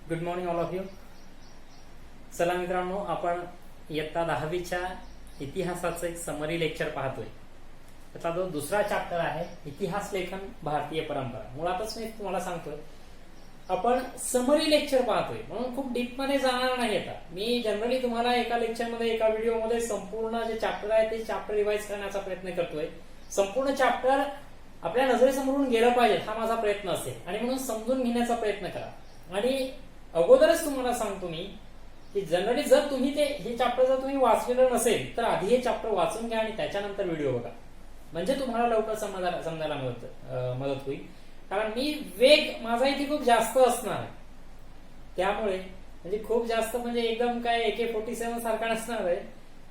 Good morning all of you. चला मित्रांनो, आपण इयत्ता 10वीच्या इतिहासाचं एक समरी लेक्चर पाहतोय. त्याचा जो दुसरा चॅप्टर आहे इतिहास लेखन भारतीय परंपरा. मुळातच मी तुम्हाला सांगतोय आपण समरी लेक्चर पाहतोय म्हणून खूप डीप मध्ये जाणार नाही. आता मी जनरली तुम्हाला एका लेक्चरमध्ये एका व्हिडिओमध्ये संपूर्ण जे चॅप्टर आहे ते चॅप्टर रिवाइज करण्याचा प्रयत्न करतोय. संपूर्ण चॅप्टर आपल्या नजरेसमोरून गेलं पाहिजे हा माझा प्रयत्न असेल आणि म्हणून समजून घेण्याचा प्रयत्न करा. आणि अगोदरच तुम्हाला सांगतो मी की जनरली जर तुम्ही हे चॅप्टर जर तुम्ही वाचलेलं नसेल तर आधी हे चॅप्टर वाचून घ्या आणि त्याच्यानंतर व्हिडिओ बघा, म्हणजे तुम्हाला लवकर समजायला मदत होईल. कारण मी वेग माझा इथे खूप जास्त असणार आहे, त्यामुळे म्हणजे खूप जास्त म्हणजे एकदम काय AK-47 सारखा नसणार आहे,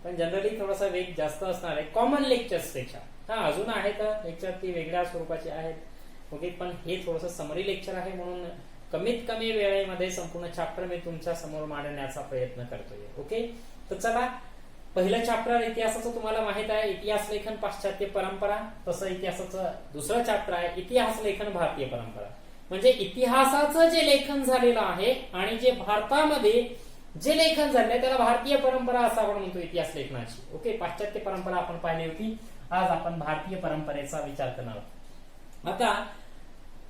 पण जनरली थोडासा वेग जास्त असणार आहे कॉमन लेक्चर्स पेक्षा. हा अजून आहेत लेक्चर ती वेगळ्या स्वरूपाचे आहेत, ओके, पण हे थोडंसं समरी लेक्चर आहे म्हणून कमीत कमी वेळेमध्ये संपूर्ण चॅप्टर मी तुमच्या समोर मांडण्याचा प्रयत्न करतोय. ओके, तर चला, पहिलं चॅप्टर इतिहासाचं तुम्हाला माहित आहे, इतिहास लेखन पाश्चात्य परंपरा. तसं इतिहासाचं दुसरं चॅप्टर आहे इतिहास लेखन भारतीय परंपरा. म्हणजे इतिहासाचं जे लेखन झालेलं आहे आणि जे भारतामध्ये जे लेखन झालंय त्याला भारतीय परंपरा असं आपण म्हणतो इतिहास लेखनाची. ओके, पाश्चात्य परंपरा आपण पाहिली होती, आज आपण भारतीय परंपरेचा विचार करणार आहोत. आता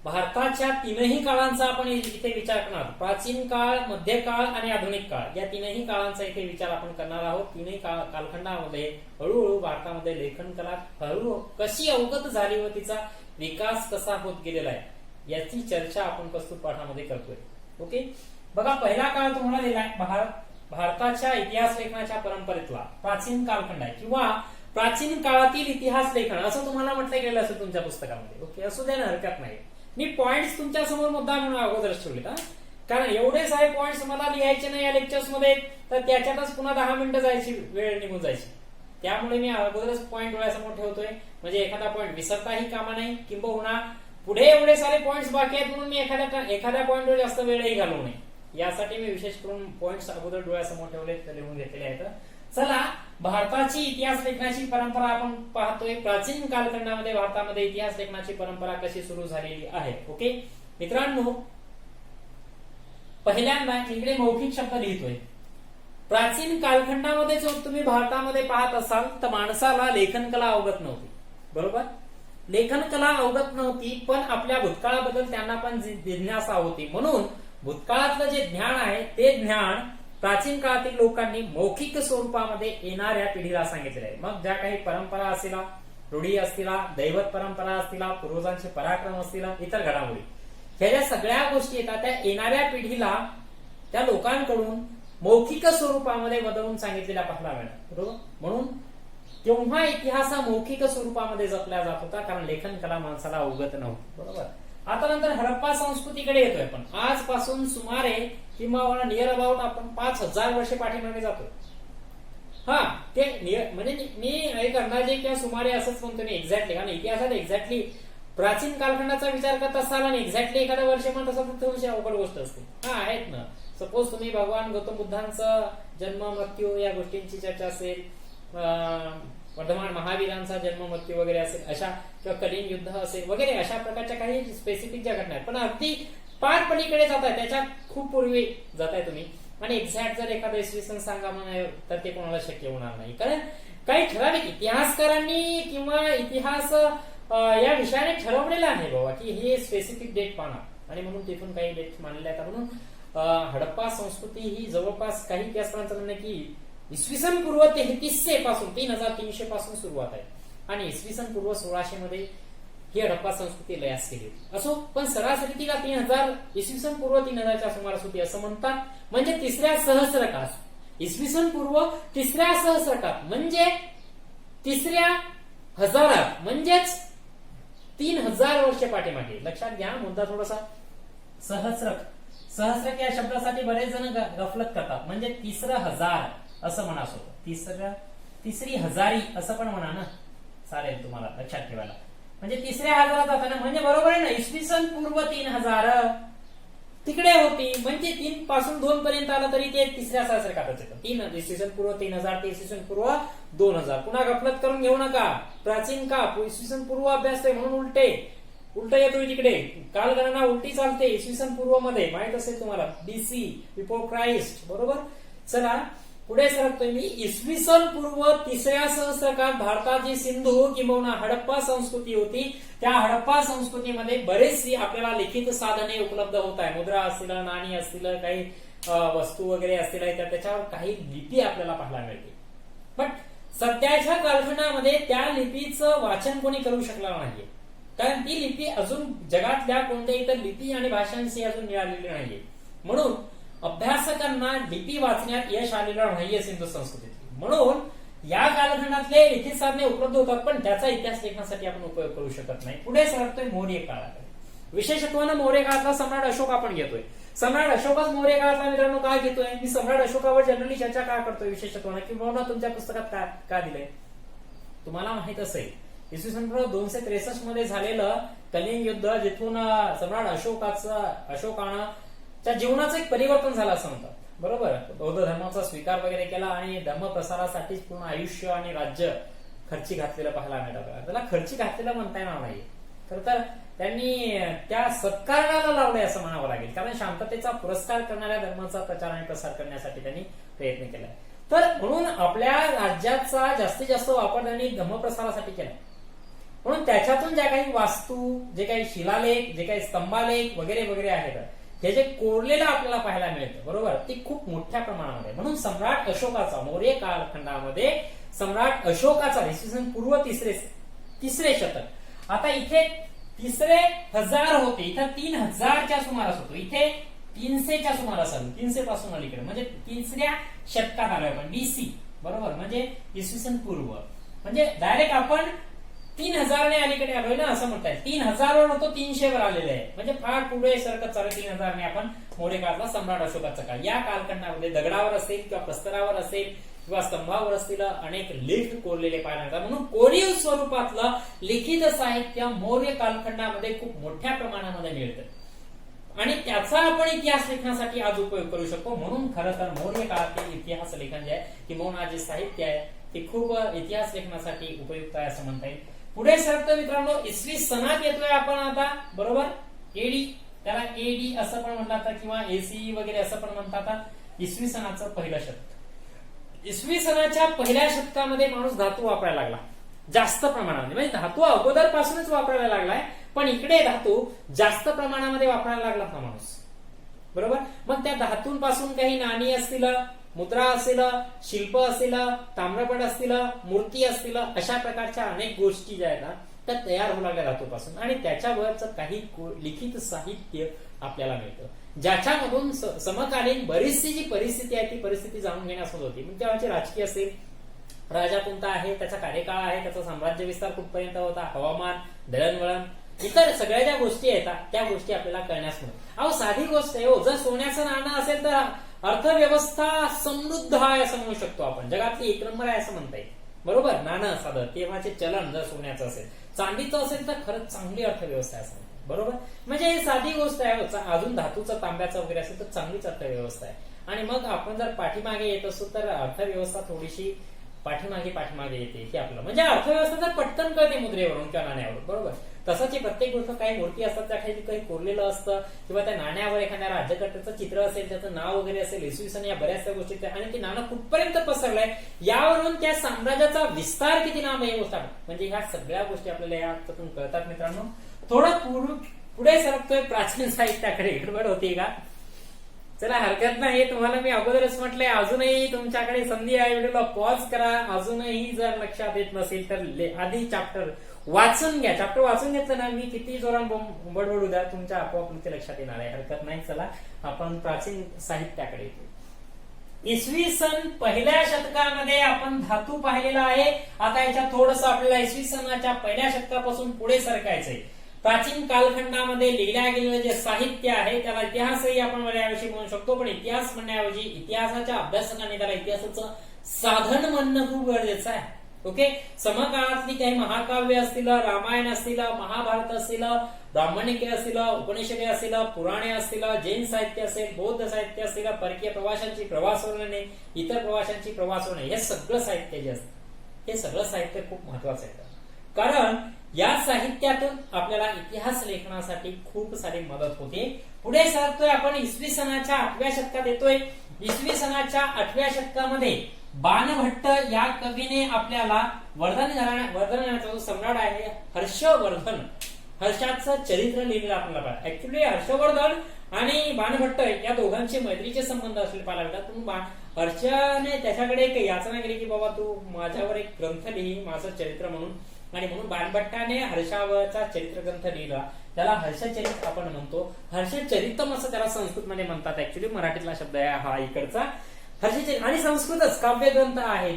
भारताच्या तीनही काळांचा आपण इथे विचार करणार आहोत. प्राचीन काळ, मध्यकाळ आणि आधुनिक काळ या तीनही काळांचा इथे विचार आपण करणार आहोत. तीनही कालखंडामध्ये हळूहळू भारतामध्ये लेखन कला हळूहळू कशी अवगत झाली व तिचा विकास कसा होत गेलेला आहे याची चर्चा आपण प्रस्तुत पाठामध्ये करतोय. ओके, बघा, पहिला काळ तुम्हाला दिलाय भारताच्या इतिहास लेखनाच्या परंपरेतला प्राचीन कालखंड आहे किंवा प्राचीन काळातील इतिहास लेखन असं तुम्हाला म्हटलं गेलं असेल तुमच्या पुस्तकामध्ये. ओके, असू द्या ना, हरकत नाही. मी पॉइंट्स तुमच्या समोर मुद्दा म्हणून अगोदरच ठेवले, कारण एवढे सारे पॉइंट्स मला लिहायचे नाही या लेक्चर्स मध्ये, तर त्याच्यातच पुन्हा 10 मिनिटं जायची, वेळ निघून जायची. त्यामुळे मी अगोदरच पॉइंट डोळ्यासमोर ठेवतोय, म्हणजे एखादा पॉइंट विसरताही कामा नाही, किंबहुना पुढे एवढे सारे पॉइंट्स बाकी आहेत म्हणून मी एखाद्या पॉइंटवर जास्त वेळही घालवू नये यासाठी मी विशेष करून पॉइंट्स अगोदर डोळ्यासमोर ठेवले, लिहून घेतलेले आहेत. चला, भारताची इतिहास लेखनाची परंपरा आपण पाहतोय. प्राचीन कालखंडामध्ये भारतामध्ये इतिहास लेखनाची परंपरा कशी सुरू झालेली आहे. ओके मित्रांनो, पहिल्यांदा इकडे मौखिक शब्द लिहितोय. प्राचीन कालखंडामध्ये जो तुम्ही भारतामध्ये पाहत असाल तर माणसाला लेखन कला अवगत नव्हती, बरोबर. लेखन कला अवगत नव्हती, पण आपल्या भूतकाळाबद्दल त्यांना पण जिज्ञासा होती, म्हणून भूतकाळातलं जे ज्ञान आहे ते ज्ञान प्राचीन काळातील लोकांनी मौखिक स्वरूपामध्ये येणाऱ्या पिढीला सांगितलेलं आहे. मग ज्या काही परंपरा असतील, रूढी असतील, दैवत परंपरा असतील, पूर्वजांचे पराक्रम असतील, इतर घडामोडी, ह्या ज्या सगळ्या गोष्टी येतात त्या येणाऱ्या पिढीला त्या लोकांकडून मौखिक स्वरूपामध्ये बदलून सांगितलेल्या पाहायला मिळतात, बरोबर. म्हणून तेव्हा इतिहास मौखिक स्वरूपामध्ये जपला जात होता, कारण लेखन कला माणसाला अवगत नव्हती, बरोबर. आता नंतर हडप्पा संस्कृतीकडे येतोय. पण आजपासून सुमारे किंवा नियर अबाउट आपण 5000 वर्षे पाठीमागे जातो. हा, ते म्हणजे मी एक अंदाजे किंवा सुमारे असंच म्हणतो मी, एक्झॅक्टली, कारण इतिहासात एक्झॅक्टली प्राचीन कालखंडाचा विचार करत असाल आणि एक्झॅक्टली एखादं वर्ष म्हणत असाल तर थोडीशी अवघड गोष्ट असते. हा, आहेत ना. सपोज तुम्ही भगवान गौतम बुद्धांचा जन्म, मृत्यू या गोष्टींची चर्चा असेल, वर्धमान महावीरांचा जन्म, मृत्यू वगैरे असेल अशा, किंवा कलिंग युद्ध असेल वगैरे, अशा प्रकारच्या काही स्पेसिफिक ज्या घटना आहेत, पण अगदी पार पलीकडे जात आहे, त्याच्या खूप पूर्वी जाताय तुम्ही, आणि एक्झॅक्ट जर एखादं इसवी सन सांगा म्हणे तर ते कोणाला शक्य होणार नाही. कारण काही ठराविक इतिहासकारांनी किंवा इतिहास या विषयाने ठरवलेला आहे बाबा की हे स्पेसिफिक डेट पाहणार, आणि म्हणून तिथून काही डेट मानले आहेत. म्हणून हडप्पा संस्कृती ही जवळपास काही इतिहासकारांचं म्हणणं की इसवी सन पूर्व 3300 पासून 3300 पासून सुरुवात आहे, आणि इसवी सन पूर्व 1600 मध्ये ही हडप्पा संस्कृती लयास केली होती. असो, पण सरासरी तिला 3000 इसवी सन पूर्व 3000च्या सुमारास होती असं म्हणतात. म्हणजे तिसऱ्या सहस्रकात, इसवी सन पूर्व तिसऱ्या सहस्रकात म्हणजे तिसऱ्या हजारात, म्हणजेच 3000 वर्ष पाठीमागे. लक्षात घ्या मुद्दा थोडासा. सहस्रक या शब्दासाठी बरेच जण गफलत करतात, म्हणजे तिसरं हजार असं म्हणा, तिसरी हजारी असं पण म्हणा ना, चालेल तुम्हाला लक्षात ठेवायला. म्हणजे तिसऱ्या हजारात जाता ना, म्हणजे बरोबर आहे ना, इसवी सन पूर्व 3000 तिकडे होती, म्हणजे 3 पासून 2 पर्यंत आलं तरी ते तिसऱ्या सहस्रकातच येतं. 3 इसवी सन पूर्व 3000 ते इसवी सन पूर्व 2000. पुन्हा गफलत करून घेऊ नका, प्राचीन का इसवी सन पूर्व अभ्यास आहे म्हणून उलटे उलट येतोय तिकडे, कालगणना उलटी चालते इसवी सन पूर्व मध्ये, माहित असेल तुम्हाला, बीसी बिफोर क्राइस्ट, बरोबर. चला पुढे सरकतोय मी. इसवी सन पूर्व 3ऱ्या सहस्त्रकात भारताची सिंधू किंबहुना हडप्पा संस्कृती होती. त्या हडप्पा संस्कृतीमध्ये बरेचशी आपल्याला लिखित साधने उपलब्ध होत आहे. मुद्रा असतील, नाणी असतील, काही वस्तू वगैरे असतील, त्याच्यावर काही लिपी आपल्याला पाहायला मिळते. पण सध्याच्या कालखंडामध्ये त्या लिपीचं वाचन कोणी करू शकणार नाहीये, कारण ती लिपी अजून जगातल्या कोणत्याही इतर लिपी आणि भाषांशी अजून मिळालेली नाहीये. म्हणून अभ्यासकांना लिपी वाचण्यात यश आलेलं नाहीये सिंधू संस्कृतीत. म्हणून या कालखंडातले लिखित साधने उपलब्ध होतात, पण त्याचा इतिहास लेखनासाठी आपण उपयोग करू शकत नाही. पुढे सरकतोय मौर्य काळाकडे. विशेषत्वानं मौर्य काळातला सम्राट अशोक आपण घेतोय. सम्राट अशोकच मौर्य काळातला मित्रांनो काय घेतोय, मी सम्राट अशोकावर जनरली चर्चा का करतोय विशेषत्वानं, किंवा तुमच्या पुस्तकात का दिलंय तुम्हाला माहित असेल. इसवी सन 263 मध्ये झालेलं कलिंग युद्ध, जिथून सम्राट अशोकानं त्या जीवनाचं एक परिवर्तन झालं असं म्हणतात, बरोबर. बौद्ध धर्माचा स्वीकार वगैरे केला आणि धर्म प्रसारासाठी पूर्ण आयुष्य आणि राज्य खर्ची घातलेलं पाहायला मिळतं. त्याला खर्ची घातलेलं म्हणता येणार नाही, खरं तर त्यांनी त्या सत्कारणाला लावलंय असं म्हणावं लागेल, कारण शांततेचा पुरस्कार करणाऱ्या धर्माचा प्रचार आणि प्रसार करण्यासाठी त्यांनी प्रयत्न केलाय. तर म्हणून आपल्या राज्याचा जास्तीत जास्त वापर त्यांनी धर्मप्रसारासाठी केला. म्हणून त्याच्यातून ज्या काही वास्तू, जे काही शिलालेख, जे काही स्तंभालेख वगैरे वगैरे आहेत, हे जे कोरलेलं आपल्याला पाहायला मिळतं, बरोबर, ती खूप मोठ्या प्रमाणामध्ये. म्हणून सम्राट अशोकाचा मौर्य कालखंडामध्ये सम्राट अशोकाचा इसवी सन पूर्व 3रे शतक. आता इथे 3रे हजार होते, इथं 3000च्या सुमारास होतो, इथे 300च्या सुमारास आलो, 300 पासून अलीकडे, म्हणजे 3ऱ्या शतकात आलोय आपण, बीसी, बरोबर, म्हणजे इसवी सन पूर्व, म्हणजे डायरेक्ट आपण 3000 ने अलीकडे आलोय ना, असं म्हणताय. 3000 वर होतो 300 वर आलेले आहे, म्हणजे फार पुढे सरकत चालू. 3000 ने आपण मौर्य काळातला सम्राट अशोकाचा काळ. या कालखंडामध्ये दगडावर असेल किंवा प्रस्तरावर असेल किंवा स्तंभावर असतील अनेक लेख कोरलेले पाहायला मिळतात. म्हणून कोरीव स्वरूपातलं लिखित साहित्य मौर्य कालखंडामध्ये खूप मोठ्या प्रमाणामध्ये मिळतं आणि त्याचा आपण इतिहास लेखनासाठी आज उपयोग करू शकतो. म्हणून खरं तर मौर्य काळातील इतिहास लेखन जे आहे, किंवा जे साहित्य आहे ते खूप इतिहास लेखनासाठी उपयुक्त आहे असं म्हणता येईल. पुढे सरकतो मित्रांनो, इसवी सनात येतोय आपण आता, बरोबर. एडी, त्याला एडी असं पण म्हणतात किंवा एसी वगैरे असं पण म्हणतात. इसवी सनाचं पहिलं शतक. इसवी सनाच्या पहिल्या शतकामध्ये माणूस धातू वापरायला लागला जास्त प्रमाणामध्ये, म्हणजे धातू अगोदर पासूनच वापरायला लागलाय, पण इकडे धातू जास्त प्रमाणामध्ये वापरायला लागला हा माणूस, बरोबर. मग त्या धातूंपासून काही नाणी असतील, मुद्रा असेल, शिल्प असेल, ताम्रपट असतील, मूर्ती असतील, अशा प्रकारच्या अनेक गोष्टी ज्या आहेत ना त्या तयार होऊ लागल्या धातूपासून, आणि त्याच्यावरच काही लिखित साहित्य आपल्याला मिळतं, ज्याच्यामधून समकालीन बरीचशी जी परिस्थिती आहे ती परिस्थिती जाणून घेण्यास होत होती. मग तेव्हाची राजकीय असेल, राजा कोणता आहे, त्याचा कार्यकाळ आहे, त्याचा साम्राज्य विस्तार कुठपर्यंत होता, हवामान, दळणवळण, इतर सगळ्या ज्या गोष्टी आहेत त्या गोष्टी आपल्याला कळण्यास मिळतात. अहो साधी गोष्ट आहे हो, जर सोन्याचं नाणं असेल तर अर्थव्यवस्था समृद्ध आहे असं म्हणू शकतो आपण, जगातली 1 नंबर आहे असं म्हणता येईल, बरोबर. नाणं साधं तेव्हाचे चलन जर सोन्याचं असेल, चांदीचं असेल तर खरंच चांगली अर्थव्यवस्था आहे असं, बरोबर. म्हणजे ही साधी गोष्ट आहे. अजून धातूचं, तांब्याचं वगैरे असेल तर चांगलीच अर्थव्यवस्था आहे. आणि मग आपण जर पाठीमागे येत असतो तर अर्थव्यवस्था थोडीशी पाठीमागे येते, हे आपलं म्हणजे अर्थव्यवस्था तर पटकन कळते मुद्रेवरून किंवा नाण्यावरून, बरोबर. तसंच प्रत्येक गोष्ट, काही मूर्ती असतात त्या काही कोरलेलं असतं, किंवा त्या नाण्यावर एखाद्या राज्यकर्त्याचं चित्र असेल, त्याचं नाव वगैरे असेल, इसवी सन या बऱ्याचशा गोष्टी, आणि ते नाणं कुठपर्यंत पसरलंय यावरून त्या साम्राज्याचा विस्तार किती लांब आहे गोष्ट, म्हणजे ह्या सगळ्या गोष्टी आपल्याला यातून कळतात मित्रांनो. थोडं पुढे सरकतोय प्राचीन साहित्याकडे. गडबड होती का? चला हरकत नाही, तुम्हाला मी अगोदरच म्हटलंय, अजूनही तुमच्याकडे संधी आहे, व्हिडिओला पॉज करा. अजूनही जर लक्षात येत नसेल तर आधी चॅप्टर वाचून घ्या. चॅप्टर वाचून घेतलं ना, मी किती जोरात बडबडू द्या, तुमच्या आपोआप लक्षात येणार आहे, हरकत नाही. चला आपण प्राचीन साहित्याकडे येतो. इसवी सन पहिल्या शतकामध्ये आपण धातू पाहिलेला आहे. आता याच्यात थोडंसं आपल्याला इसवी सनाच्या पहिल्या शतकापासून पुढे सरकायचंय. प्राचीन कालखंडामध्ये लिहिल्या गेलेलं जे साहित्य आहे त्याला इतिहासही आपण याविषयी म्हणू शकतो, पण इतिहास म्हणण्याऐवजी इतिहासाच्या अभ्यासकांनी त्याला इतिहासाचं साधन म्हणणं खूप गरजेचं आहे. ओके, समकाळातली काही महाकाव्य असतील, रामायण असतील, महाभारत असतील, ब्राह्मणिके असतील, उपनिषदे असतील, पुराणे असतील, जैन साहित्य असेल, बौद्ध साहित्य असतील, परकीय प्रवाशांची प्रवास वर्णने, इतर प्रवाशांची प्रवास वर्णने, हे सगळं साहित्य जे असतं हे सगळं साहित्य खूप महत्वाचं आहे. कारण या साहित्यातून आपल्याला इतिहास लेखनासाठी खूप सारी मदत होते. पुढे सरतोय आपण इसवी सनाच्या 8व्या शतकात येतोय. इसवी सनाच्या 8व्या शतकामध्ये बाणभट्ट या कवीने आपल्याला वर्धन जो सम्राट आहे हर्षवर्धन, हर्षाचं चरित्र लिहिलेलं आपल्याला पाहिजे. ऍक्च्युली हर्षवर्धन आणि बाणभट्ट या दोघांचे मैत्रीचे संबंध असलेले पाहायला मिळतात. हर्षाने त्याच्याकडे एक याचना केली की बाबा तू माझ्यावर एक ग्रंथ लिही माझं चरित्र म्हणून, आणि म्हणून बाणभट्टाने हर्षावरचा चरित्र ग्रंथ लिहिला. त्याला हर्षचरित आपण म्हणतो. हर्षचरितम असं त्याला संस्कृतमध्ये म्हणतात. ऍक्च्युली मराठीतला शब्द आहे हा इकडचा हर्षचरित, आणि संस्कृतच काव्य ग्रंथ आहे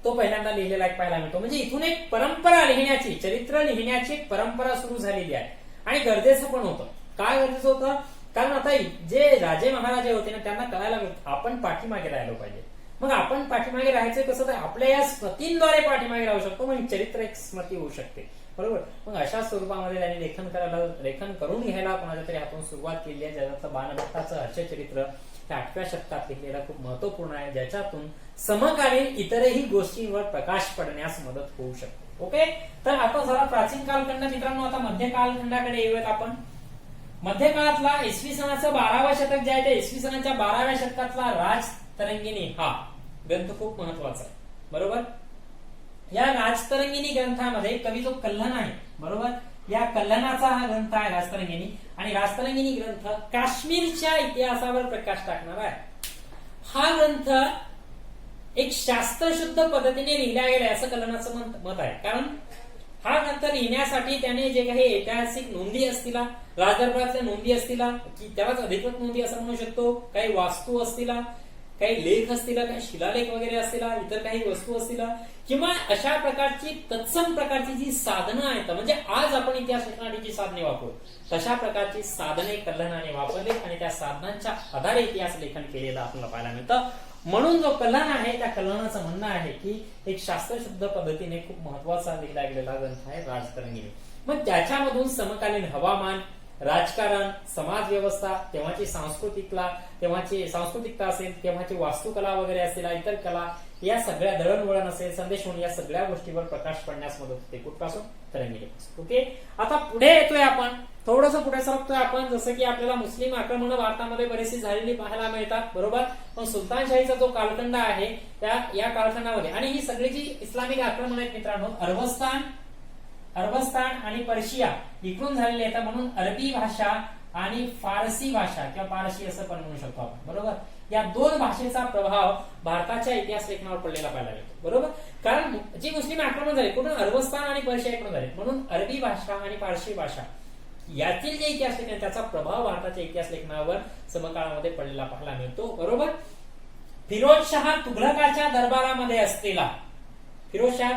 तो पहिल्यांदा लिहिलेला एक पाहायला मिळतो. म्हणजे इथून एक परंपरा लिहिण्याची, चरित्र लिहिण्याची एक परंपरा सुरू झालेली आहे. आणि गरजेचं पण होतं. काय गरजेचं होतं? कारण आता जे राजे महाराजे होते ना त्यांना कळायला आपण पाठीमागे राहिलो पाहिजे. मग आपण पाठीमागे राहायचं कसं? तर आपल्या या स्मृतींद्वारे पाठीमागे राहू शकतो. मग चरित्र एक स्मृती होऊ शकते. बरोबर. मग अशा स्वरूपामध्ये त्यांनी लेखन करून घ्यायला कोणाच्या तरी हातून सुरुवात केली आहे. ज्याचं बाणभट्टाचं हर्षचरित्र त्या 8व्या शतकात लिहिलेलं खूप महत्वपूर्ण आहे, ज्याच्यातून समकालीन इतरही गोष्टींवर प्रकाश पडण्यास मदत होऊ शकते. ओके. तर आता जरा प्राचीन कालखंड मित्रांनो, आता मध्य कालखंडाकडे येऊयात आपण. मध्य काळातला इसवी सनाचं 12वं शतक जे आहे ते इसवी सनाच्या 12व्या शतकातला राजतरंगिणी हा ग्रंथ खूप महत्वाचा आहे. बरोबर. या राजतरंगिणी ग्रंथामध्ये कवी जो कल्हण आहे, बरोबर, या कल्हणाचा हा ग्रंथ आहे राजतरंगिणी. आणि राजतरंगिणी ग्रंथ काश्मीरच्या इतिहासावर प्रकाश टाकणारा आहे. हा ग्रंथ एक शास्त्रशुद्ध पद्धतीने लिहिला गेलाय असं कल्हणाचं मत आहे. कारण हा ग्रंथ लिहिण्यासाठी त्याने जे काही ऐतिहासिक नोंदी असतील, राजदरबारातल्या नोंदी असतील, की त्यालाच अधिकृत नोंदी असं म्हणू शकतो, काही वास्तू असतील, काही लेख असतील, काही शिलालेख वगैरे असतील, इतर काही वस्तू असतील, किंवा अशा प्रकारची तत्सम प्रकारची जी साधनं आहेत, म्हणजे आज आपण इतिहास लेखनासाठी जी साधने वापरू तशा प्रकारची साधने कल्हणाने वापरली आणि त्या साधनांच्या आधारे इतिहास लेखन केलेलं आपल्याला पाहायला मिळतं. म्हणून जो कल्हण आहे त्या कल्हणाचं म्हणणं आहे की एक शास्त्रशुद्ध पद्धतीने खूप महत्वाचा लिहिला गेलेला ग्रंथ आहे राजतरंगिणी. मग त्याच्यामधून समकालीन हवामान, राजकारण, समाज व्यवस्था, तेव्हाची सांस्कृतिकता असेल, तेव्हाची वास्तुकला वगैरे असेल, इतर कला, या सगळ्या दळणवळण असेल, संदेशवहन, या सगळ्या गोष्टीवर प्रकाश पडण्यास मदत होते. कुठपासून? तरंगिणीपासून. ओके. आता पुढे येतोय आपण, थोडस पुढे सरकतोय आपण. जसं की आपल्याला मुस्लिम आक्रमण भारतामध्ये बरीचशी झालेली पाहायला मिळतात. बरोबर. पण सुलतानशाहीचा जो कालखंड आहे या कालखंडामध्ये, आणि ही सगळी जी इस्लामिक आक्रमण आहेत मित्रांनो, अरबस्तान आणि पर्शिया इकडून झालेले आहेत. म्हणून अरबी भाषा आणि फारसी भाषा किंवा पारशी असं पण म्हणू शकतो आपण. बरोबर. या दोन भाषेचा प्रभाव भारताच्या इतिहास लेखनावर पडलेला पाहायला मिळतो. बरोबर. कारण जी मुस्लिम आक्रमण झाले कुठून? अरबस्तान आणि पर्शिया इकडून झाले. म्हणून अरबी भाषा आणि पारशी भाषा यातील जे इतिहास लेखन त्याचा प्रभाव भारताच्या इतिहास लेखनावर समकाळामध्ये पडलेला पाहायला मिळतो. बरोबर. फिरोजशाह तुघलकाच्या दरबारामध्ये असलेला, फिरोजशाह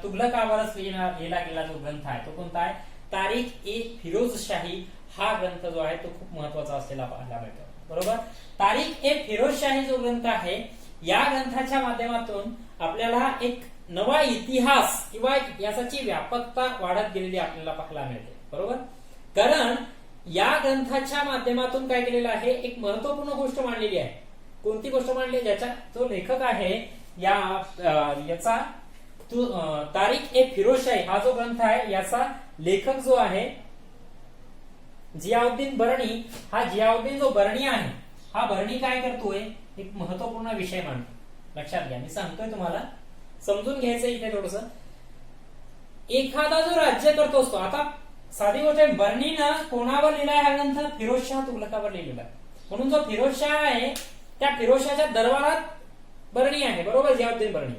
तुघलकावरच लिहिला गेलेला जो ग्रंथ आहे तो कोणता आहे? तारीख ए फिरोजशाही हा ग्रंथ जो आहे तो खूप महत्वाचा असलेला पाहायला मिळतो. बरोबर. तारीख ए फिरोजशाही जो ग्रंथ आहे या ग्रंथाच्या माध्यमातून आपल्याला एक नवा इतिहास किंवा इतिहासाची व्यापकता वाढत गेलेली आपल्याला पाहायला मिळते. बरोबर. कारण या ग्रंथाच्या माध्यमातून काय केलेलं आहे, एक महत्वपूर्ण गोष्ट मांडलेली आहे. कोणती गोष्ट मांडली? ज्याचा जो लेखक आहे याचा तारीख ए फिरोजशाही हा जो ग्रंथ आहे याचा लेखक जो आहे जियाउद्दीन बर्णी. हा जियाउद्दीन जो बर्णी आहे हा बर्णी काय करतोय? एक महत्वपूर्ण विषय मांडतो. लक्षात घ्या, मी सांगतोय तुम्हाला, समजून घ्यायचं इथे थोडस. एखादा जो राज्य करतो असतो, आता साधी गोष्ट आहे, बर्णीनं कोणावर लिहिलाय हा ग्रंथ? फिरोजशाह तुघलकावर लिहिलेला आहे. म्हणून जो फिरोजशाह आहे त्या फिरोजशाहच्या दरबारात बर्णी आहे. बरोबर. जियाउद्दीन बर्णी.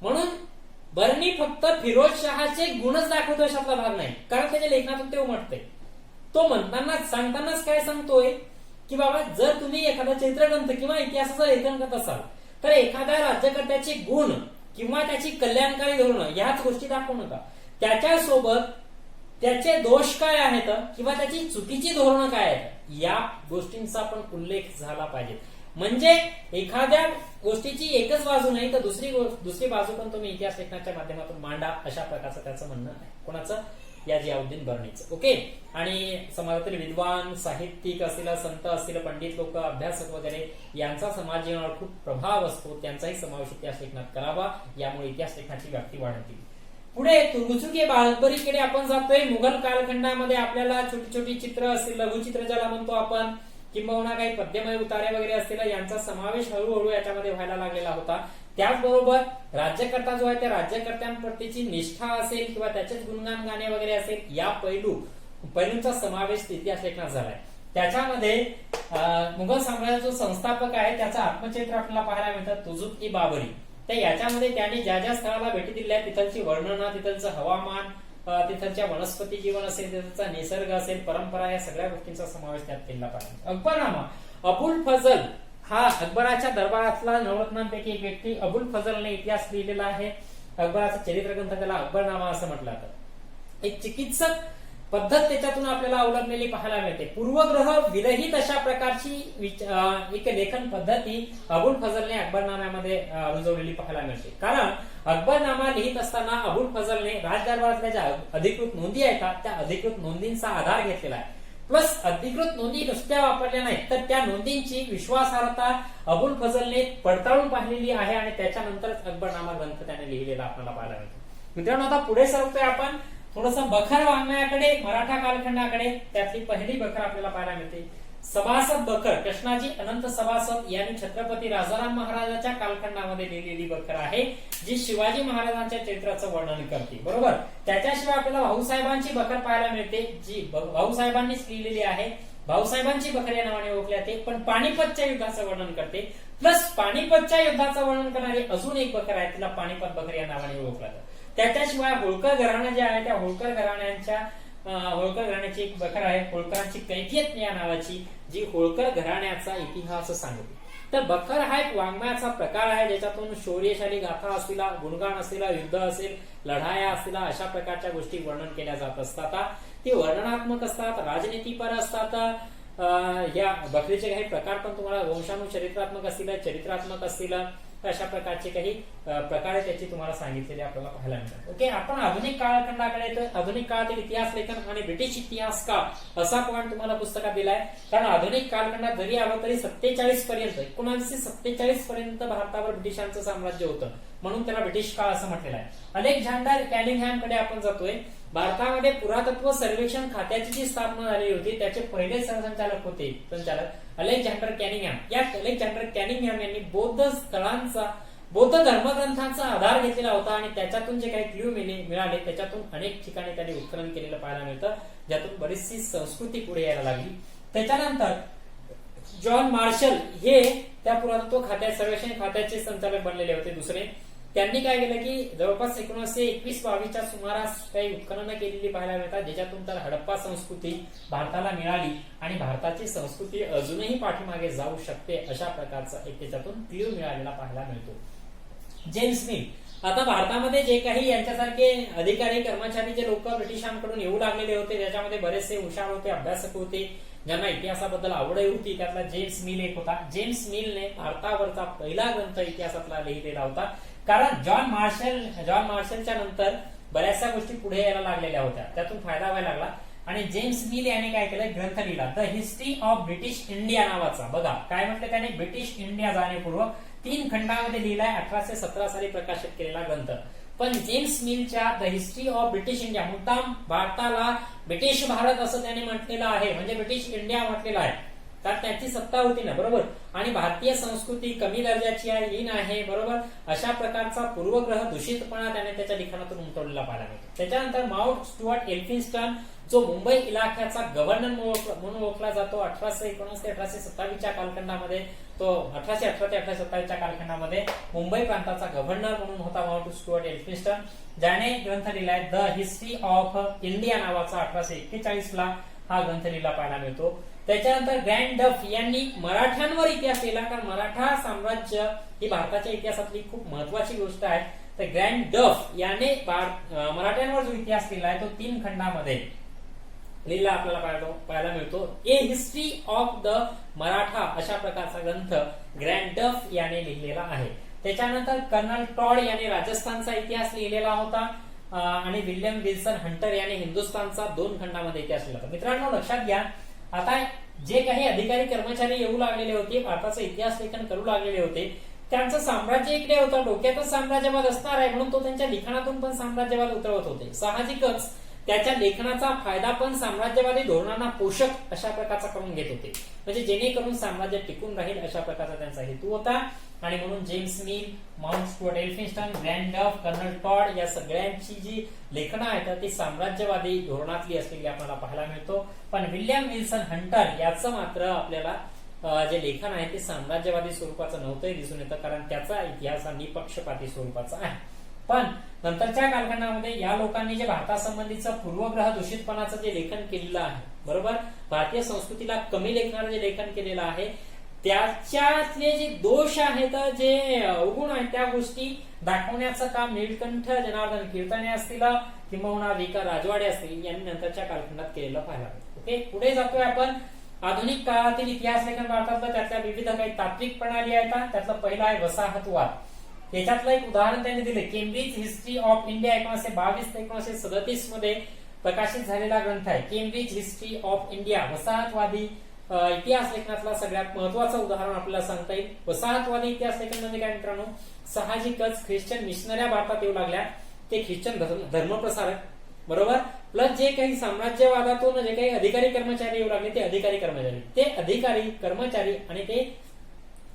म्हणून बर्णी फक्त फिरोजशहाचे गुणच दाखवतो अशातला भाग नाही, कारण त्याच्या लेखनातून ते उमटते. तो सांगतानाच काय सांगतोय की बाबा जर तुम्ही एखादा चरित्रग्रंथ किंवा इतिहासाचं लेखन करत असाल तर एखाद्या राज्यकर्त्याचे गुण किंवा त्याची कल्याणकारी धोरणं ह्याच गोष्टी दाखवू नका. त्याच्यासोबत त्याचे दोष काय आहेत किंवा त्याची चुकीची धोरणं काय आहेत या गोष्टींचा पण उल्लेख झाला पाहिजे. म्हणजे एखाद्या गोष्टीची एकच बाजू नाही तर दुसरी बाजू पण तुम्ही इतिहास लेखनाच्या माध्यमातून मांडा, अशा प्रकारचं त्याचं म्हणणं आहे. कोणाचं? या जियाउद्दीन बर्णीचं. ओके. आणि समाजातील विद्वान, साहित्यिक असतील, संत असतील, पंडित लोक, अभ्यासक वगैरे यांचा समाज जीवनावर खूप प्रभाव असतो. त्यांचाही समावेश इतिहास लेखनात करावा, यामुळे इतिहास लेखनाची व्याप्ती वाढत गेली. पुढे तुर्गुचुकी बाळबरीकडे आपण जातोय. मुघल कालखंडामध्ये आपल्याला छोटी छोटी चित्र असतील, लघुचित्र ज्याला म्हणतो आपण, किंबहुना काही पद्यमय उतारे वगैरे असतील, यांचा समावेश हळूहळू याच्यामध्ये व्हायला लागलेला होता. त्याचबरोबर राज्यकर्ता जो आहे त्या राज्यकर्त्यांप्रतीची निष्ठा असेल किंवा त्याचेच गुणगान गाणे वगैरे असेल, या पैलूंचा समावेश इतिहास लेखनात झालाय. त्याच्यामध्ये मुघल साम्राज्याचा जो संस्थापक आहे त्याचं आत्मचरित्र आपल्याला पाहायला मिळतं, तुझुक-ई बाबरी. तर याच्यामध्ये त्यांनी ज्या ज्या स्थळाला भेटी दिल्या तिथलची वर्णनं, तिथलचं हवामान, तिथलच्या वनस्पती जीवन असेल, तिथलचा निसर्ग असेल, परंपरा, या सगळ्या गोष्टींचा समावेश त्यात केला पाहिजे. अकबरनामा, अबुल फजल हा अकबराच्या दरबारातला नवरत्नांपैकी एक व्यक्ती. अबुल फजलने इतिहास लिहिलेला आहे. अकबराचा चरित्र ग्रंथ त्याला अकबरनामा असं म्हटलं जातं. एक चिकित्सक पद्धत त्याच्यातून आपल्याला अवलंबलेली पाहायला मिळते. पूर्वग्रह विरहित अशा प्रकारची एक लेखन पद्धती अबुल फजलने अकबरनाम्यामध्ये रुजवलेली पाहायला मिळते. कारण अकबरनामा लिहित असताना अबुल फजलने राजदरबारातल्या ज्या अधिकृत नोंदी आहेत त्या अधिकृत नोंदींचा आधार घेतलेला आहे. प्लस अधिकृत नोंदी नुसत्या वापरल्या नाहीत तर त्या नोंदींची विश्वासार्हता अबुल फजलने पडताळून पाहिलेली आहे आणि त्याच्यानंतरच अकबरनामा ग्रंथ त्याने लिहिलेला आपल्याला पाहायला मिळतो. मित्रांनो, आता पुढे सरकतोय आपण थोडस बखर वाङ्मयाकडे, मराठा कालखंडाकडे. त्यातली पहिली बखर आपल्याला पाहायला मिळते सभासद बखर. कृष्णाजी अनंत सभासद यांनी छत्रपती राजाराम महाराजांच्या कालखंडामध्ये लिहिलेली बखर आहे, जी शिवाजी महाराजांच्या चरित्राचं वर्णन करते. बरोबर. त्याच्याशिवाय आपल्याला भाऊसाहेबांची बखर पाहायला मिळते, जी भाऊसाहेबांनीच लिहिलेली आहे. भाऊसाहेबांची बखर या नावाने ओळखली जाते, पण पानिपतच्या युद्धाचं वर्णन करते. प्लस पानिपतच्या युद्धाचं वर्णन करणारी अजून एक बखर आहे, तिला पानिपत बखर या नावाने ओळखलं जातं. त्याच्याशिवाय होळकर घराणं जे आहे त्या होळकर घराण्याची एक बखर आहे, होळकरांची कैफियत या नावाची, जी होळकर घराण्याचा इतिहास सांगते. तर बखर हा एक वाङ्मयाचा प्रकार आहे, ज्याच्यातून शौर्यशाली गाथा असलेला, गुणगान असलेला, युद्ध असेल, लढाया असलेला, अशा प्रकारच्या गोष्टी वर्णन केल्या जात असतात. ते वर्णनात्मक असतात, राजनीतीपर असतात. या बखरीचे काही प्रकार पण तुम्हाला वंशानुचरित्रात्मक असतील, चरित्रात्मक असतील, अशा प्रकारचे काही प्रकारे त्याची तुम्हाला सांगितलेले आपल्याला पाहायला मिळतात. ओके, आपण आधुनिक कालखंडाकडे येतोय. आधुनिक काळातील इतिहास लेखन आणि ब्रिटिश इतिहास का असा पॉईंट तुम्हाला पुस्तकात दिलाय. कारण आधुनिक कालखंडात जरी आलो तरी 1947 पर्यंत भारतावर ब्रिटिशांचं साम्राज्य होतं, म्हणून त्याला ब्रिटिश काळ असं म्हटलेलं आहे. अलेक्झांडर कॅनिंगहॅम कडे आपण जातोय. भारतामध्ये पुरातत्व सर्वेक्षण खात्याची जी स्थापना झालेली होती त्याचे पहिले संचालक होते अलेक्झांडर कॅनिंगहॅम. या अलेक्झांडर कॅनिंगहॅम यांनी बौद्ध धर्मग्रंथांचा आधार घेतलेला होता आणि त्याच्यातून जे काही क्ल्यू मिळाले त्याच्यातून अनेक ठिकाणी त्यांनी उत्खनन केलेलं पाहायला मिळतं, ज्यातून बरीचशी संस्कृती पुढे यायला लागली. त्याच्यानंतर जॉन मार्शल हे त्या पुरातत्व सर्वेक्षण खात्याचे संचालक बनलेले होते दुसरे. त्यांनी काय केलं की जवळपास 1921-22च्या सुमारास काही उत्खनन केलेली पाहायला मिळतात, ज्याच्यातून तर हडप्पा संस्कृती भारताला मिळाली आणि भारताची संस्कृती अजूनही पाठीमागे जाऊ शकते अशा प्रकारचा एक त्याच्यातून क्ल्यू मिळालेला पाहायला मिळतो. James mill. आता भारतामध्ये जे काही यांच्यासारखे अधिकारी कर्मचारी जे लोक ब्रिटिशांकडून येऊ लागलेले होते, त्याच्यामध्ये बरेचसे हुशार होते, अभ्यासक होते, ज्यांना इतिहासाबद्दल आवड होती. त्यातला जेम्स मिल एक होता. जेम्स मिलने भारतावरचा पहिला ग्रंथ इतिहासातला लिहिलेला होता. कारण जॉन मार्शलच्या नंतर बऱ्याचशा गोष्टी पुढे यायला लागलेल्या होत्या, त्यातून फायदा व्हायला लागला आणि जेम्स मिल याने काय केलं, ग्रंथ लिहिला the history of British India नावाचा. बघा काय म्हटलं त्याने, ब्रिटिश इंडिया जाणीवपूर्व 3 खंडामध्ये लिहिलाय. 1817 साली प्रकाशित केलेला ग्रंथ. पण जेम्स मिलच्या the history of British India मुद्दाम भारताला ब्रिटिश भारत असं त्याने म्हटलेलं आहे, म्हणजे ब्रिटिश इंडिया म्हटलेलं आहे, कारण त्याची सत्ता होती ना. बरोबर. आणि भारतीय संस्कृती कमी दर्जाची आहे, हीन आहे. बरोबर. अशा प्रकारचा पूर्वग्रह दूषितपणा त्याने त्याच्या लिखाणातून उमटवलेला पाहायला मिळतो. त्याच्यानंतर माउंट स्टुअर्ट एल्फिन्स्टन जो मुंबई इलाख्याचा गव्हर्नर म्हणून ओळखला जातो, 1819 ते 1827च्या कालखंडामध्ये, तो 1818 ते 1827च्या कालखंडामध्ये मुंबई प्रांताचा गव्हर्नर म्हणून होता माउंट स्टुअर्ट एल्फिन्स्टन, ज्याने ग्रंथ लिहिलाय द हिस्ट्री ऑफ इंडिया नावाचा. 1841ला हा ग्रंथ लिहिला पाहायला मिळतो. त्याच्यानंतर ग्रँड डफ यांनी मराठ्यांवर इतिहास लिहिला, कारण मराठा साम्राज्य ही भारताच्या इतिहासातली खूप महत्वाची गोष्ट आहे. तर ग्रँड डफ याने मराठ्यांवर जो इतिहास लिहिला आहे तो 3 खंडामध्ये लिहिला आपल्याला पाहायला मिळतो. ए हिस्ट्री ऑफ द मराठा अशा प्रकारचा ग्रंथ ग्रँड डफ याने लिहिलेला आहे. त्याच्यानंतर कर्नल टॉड याने राजस्थानचा इतिहास लिहिलेला होता आणि विल्यम विल्सन हंटर याने हिंदुस्थानचा 2 खंडामध्ये इतिहास लिहिला होता. मित्रांनो लक्षात घ्या, आता जे काही अधिकारी कर्मचारी येऊ लागलेले होते, भारताचं इतिहास लेखन करू लागलेले होते, त्यांचं साम्राज्य इकडे होतं, डोक्यातच साम्राज्यवाद असणार आहे म्हणून तो त्यांच्या लिखाणातून पण साम्राज्यवाद उतरवत होते. साहजिकच त्याच्या लेखनाचा फायदा पण साम्राज्यवादी धोरणांना पोषक अशा प्रकारचा करून घेत होते, म्हणजे जेणेकरून साम्राज्य टिकून राहील अशा प्रकारचा त्यांचा हेतू होता. आणि म्हणून James mill, mount Stuart Elphinstone, grand डफ, कर्नल टॉड या सगळ्यांची जी लेखनं आहेत ती साम्राज्यवादी धोरणातली असलेली आपल्याला पाहायला मिळतो. पण विल्यम विल्सन हंटर याचं मात्र आपल्याला जे लेखन आहे ते साम्राज्यवादी स्वरूपाचं नव्हतंही दिसून येतं, कारण त्याचा इतिहास हा निपक्षपाती स्वरूपाचा आहे. पण नंतरच्या कालखंडामध्ये या लोकांनी जे भारतासंबंधीचं पूर्वग्रह दूषितपणाचं जे लेखन केलेलं आहे, बरोबर, भारतीय संस्कृतीला कमी लेखणारं जे लेखन केलेलं आहे त्याच्यातले जे दोष आहेत, जे अवगुण आहेत, त्या गोष्टी दाखवण्याचं काम नीलकंठ जनार्दन कीर्तने असतील किंवा विका राजवाडे असतील यांनी नंतरच्या कालखंडात केलेलं पाहायला मिळतं. ओके, पुढे जातोय आपण. आधुनिक काळातील इतिहास लेखन भारतातलं त्यातल्या विविध काही तात्विक प्रणाली आहेत. त्यातलं पहिला आहे वसाहतवाद. त्याच्यातलं एक उदाहरण त्यांनी दिले, केम्ब्रिज हिस्ट्री ऑफ इंडिया 1922 ते 1937 मध्ये प्रकाशित झालेला ग्रंथ आहे केम्ब्रिज हिस्ट्री ऑफ इंडिया. वसाहतवादी इतिहास लेखनातला सगळ्यात महत्वाचं उदाहरण आपल्याला सांगता येईल. वसाहतवादी इतिहास लेखन म्हणजे काय मित्रांनो, साहजिकच ख्रिश्चन मिशनऱ्या भारतात येऊ लागल्या, ते ख्रिश्चन धर्मप्रसारक, बरोबर, प्लस जे काही साम्राज्यवादातून जे काही अधिकारी कर्मचारी येऊ लागले ते अधिकारी कर्मचारी आणि ते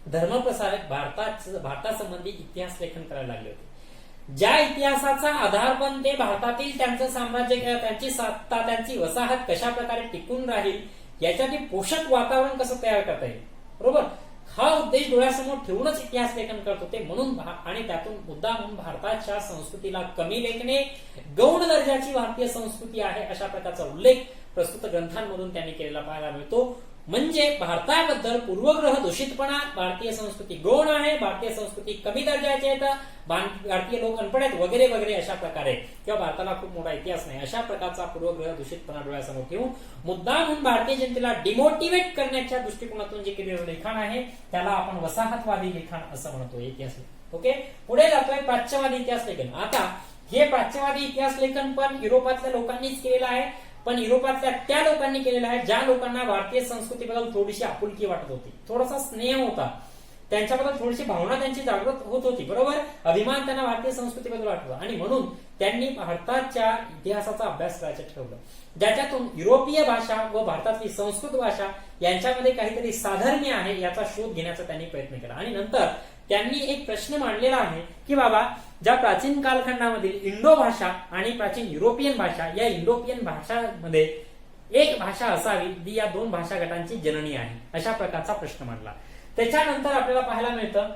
धर्मप्रसारक भारतासंबंधी इतिहास लेखन करायला लागले होते. ज्या इतिहासाचा आधार पण ते भारतातील त्यांचं साम्राज्य, त्यांची सत्ता, त्यांची वसाहत कशा प्रकारे टिकून राहील यासाठी पोषक वातावरण कसं तयार करता येईल, बरोबर, हा उद्देश डोळ्यासमोर ठेवूनच इतिहास लेखन करत होते. म्हणून आणि त्यातून मुद्दा म्हणून भारताच्या संस्कृतीला कमी लेखणे, गौण दर्जाची भारतीय संस्कृती आहे अशा प्रकारचा उल्लेख प्रस्तुत ग्रंथांमधून त्यांनी केलेला पाहायला मिळतो. म्हणजे भारताबद्दल पूर्वग्रह दूषितपणा, भारतीय संस्कृती गौण आहे, भारतीय संस्कृती कमी दर्जाची आहे, भारतीय लोक अनपढ आहेत वगैरे वगैरे अशा प्रकारे, किंवा भारताला खूप मोठा इतिहास नाही अशा प्रकारचा पूर्वग्रह दूषितपणा डोळ्यासमोर ठेवून मुद्दा म्हणून भारतीय जनतेला डिमोटिवेट करण्याच्या दृष्टिकोनातून जे केलेलं लिखाण आहे त्याला आपण वसाहतवादी लिखाण असं म्हणतो इतिहास. ओके, पुढे जातोय प्राच्यवादी इतिहास लेखन. आता हे प्राच्यवादी इतिहास लेखन पण युरोपातल्या लोकांनीच केलेलं आहे, पण युरोपातल्या त्या लोकांनी केलेलं आहे ज्या लोकांना भारतीय संस्कृतीबद्दल थोडीशी आपुलकी वाटत होती, थोडासा स्नेह होता, त्यांच्याबद्दल थोडीशी भावना त्यांची जागृत होत होती, बरोबर, अभिमान त्यांना भारतीय संस्कृतीबद्दल वाटत होता. आणि म्हणून त्यांनी भारताच्या इतिहासाचा अभ्यास करायचं ठरवलं, ज्याच्यातून युरोपीय भाषा व भारतातली संस्कृत भाषा यांच्यामध्ये काहीतरी साधर्म्य आहे याचा शोध घेण्याचा त्यांनी प्रयत्न केला. आणि नंतर त्यांनी एक प्रश्न मांडलेला आहे की बाबा, ज्या प्राचीन कालखंडामधील इंडो भाषा आणि प्राचीन युरोपियन भाषा, या युरोपियन भाषांमध्ये एक भाषा असावी जी या दोन भाषा गटांची जननी आहे, अशा प्रकारचा प्रश्न मांडला. त्याच्यानंतर आपल्याला पाहायला मिळतं